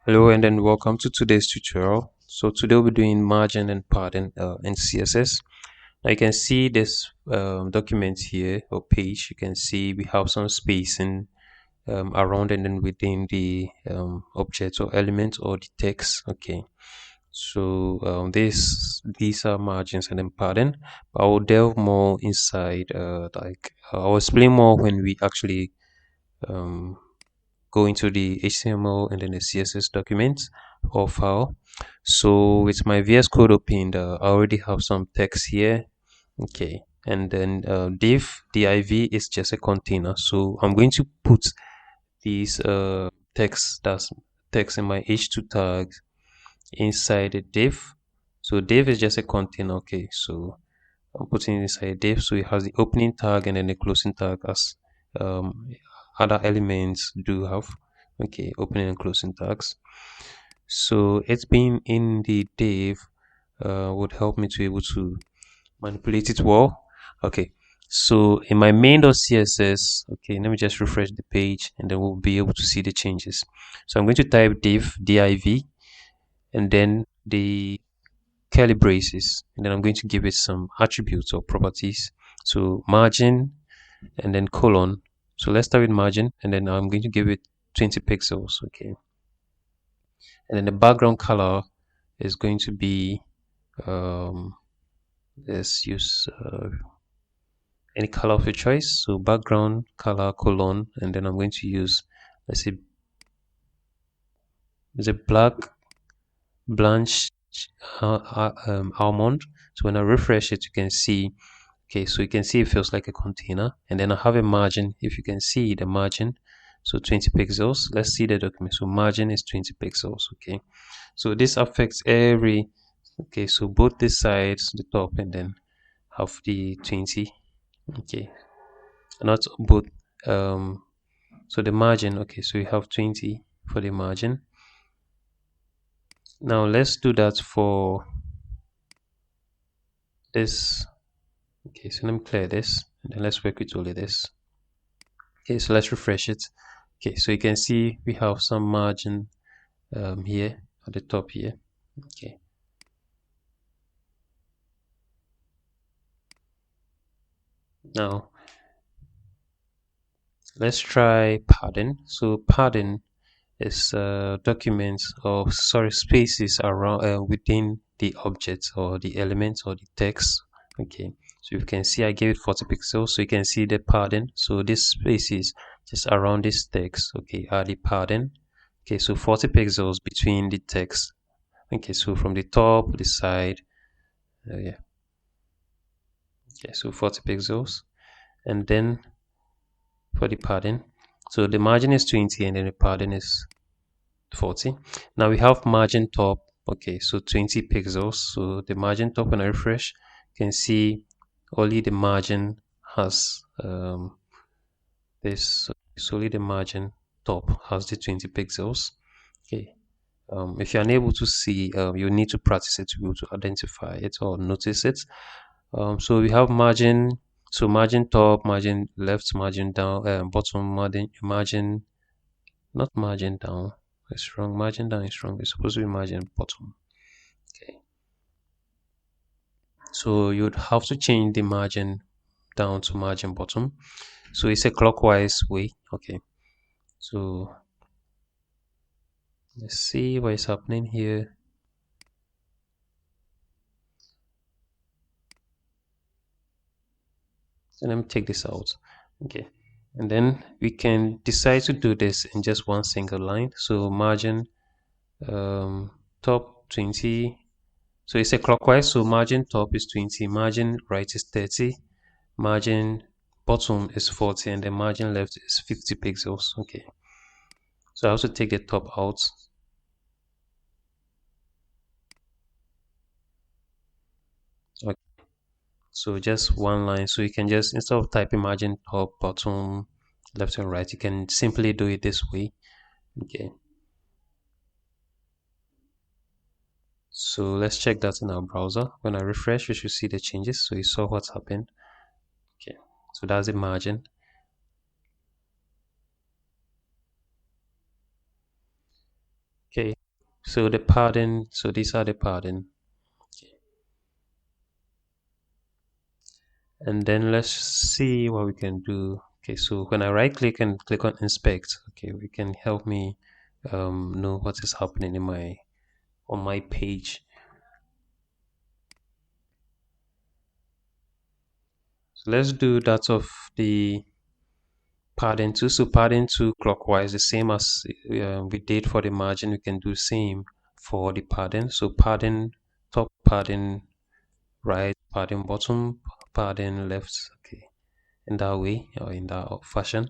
Hello and then welcome to today's tutorial. So today we'll be doing margin and padding in CSS. Now you can see this document here or page. You can see we have some spacing around and then within the object or element or the text. Okay. So these are margins and then padding. But I will delve more inside. I'll explain more when we actually um, go into the HTML and then the CSS document or file. So with my VS Code opened, I already have some text here. Okay, and then div is just a container. So I'm going to put these that's text in my h2 tags inside the div. So div is just a container. Okay, so I'm putting it inside div, so it has the opening tag and then the closing tag as um, other elements do have. Okay, opening and closing tags. So it's been in the div would help me to be able to manipulate it well. Okay, so in my main.css, okay, let me just refresh the page and then we'll be able to see the changes. So I'm going to type div and then the curly braces, and then I'm going to give it some attributes or properties. So margin and then colon. So let's start with margin, and then I'm going to give it 20 pixels. Okay, and then the background color is going to be um, let's use any color of your choice. So background color colon, and then I'm going to use, let's say, is it black blanche almond. So when I refresh it, you can see. Okay, so you can see it feels like a container, and then I have a margin. If you can see the margin, so 20 pixels. Let's see the document. So margin is 20 pixels. Okay, so this affects every. Okay, so both the sides, the top, and then have the 20. Okay, not both. Um, so the margin. Okay, so you have 20 for the margin. Now let's do that for this. Okay, so let me clear this, and then let's work with only this. Okay, so let's refresh it. Okay, so you can see we have some margin here at the top here. Okay, now let's try padding. So padding is documents or sorry spaces around within the object or the element or the text. Okay, so you can see I gave it 40 pixels, so you can see the padding. So this spaces just around this text, okay, are the padding. Okay, so 40 pixels between the text. Okay, so from the top, the side, yeah. Okay, so 40 pixels, and then for the padding, so the margin is 20 and then the padding is 40. Now we have margin top. Okay, so 20 pixels. So the margin top, when I refresh, you can see only the margin has this. So only the margin top has the 20 pixels. Okay. If you're unable to see, you need to practice it to be able to identify it or notice it. So we have margin. So margin top, margin left, margin down, bottom, margin, not margin down. It's wrong. Margin down is wrong. It's supposed to be margin bottom. Okay. So you'd have to change the margin down to margin bottom. So it's a clockwise way. Okay. So let's see what is happening here. So let me take this out. Okay. And then we can decide to do this in just one single line. So margin top 20. So it's a clockwise. So margin top is 20, margin right is 30, margin bottom is 40, and the margin left is 50 pixels. Okay. So I also take the top out. Okay. So just one line. So you can just, instead of typing margin top, bottom, left and right, you can simply do it this way. Okay. So let's check that in our browser. When I refresh, we should see the changes. So you saw what's happened. Okay. So that's the margin. Okay, so the padding, so these are the padding. And then let's see what we can do. Okay, so when I right click and click on inspect, okay, we can help me know what is happening in my on my page. So let's do that of the padding two. So padding two clockwise, the same as we did for the margin, we can do same for the padding. So padding top, padding right, padding bottom, padding left. Okay, in that way or in that fashion.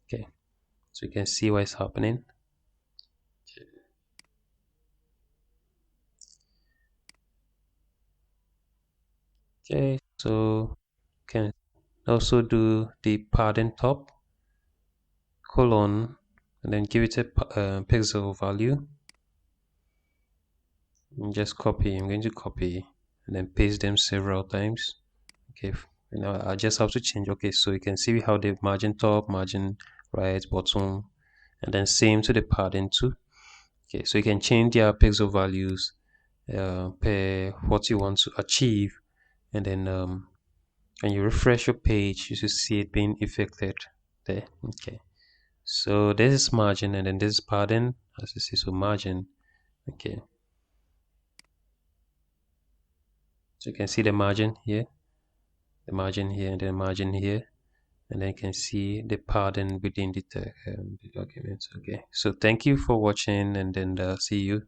Okay, so you can see what is happening. Okay, so can also do the padding top colon and then give it a pixel value and just copy. I'm going to copy and then paste them several times. Okay, I just have to change. Okay, so you can see how the margin top, margin right, bottom, and then same to the padding too. Okay, so you can change their pixel values per what you want to achieve, and then when you refresh your page, you should see it being affected there. Okay, so this is margin, and then this is padding, as you see. So margin. Okay, so you can see the margin here, and then margin here. And then you can see the pattern within the document. Okay, so thank you for watching, and then see you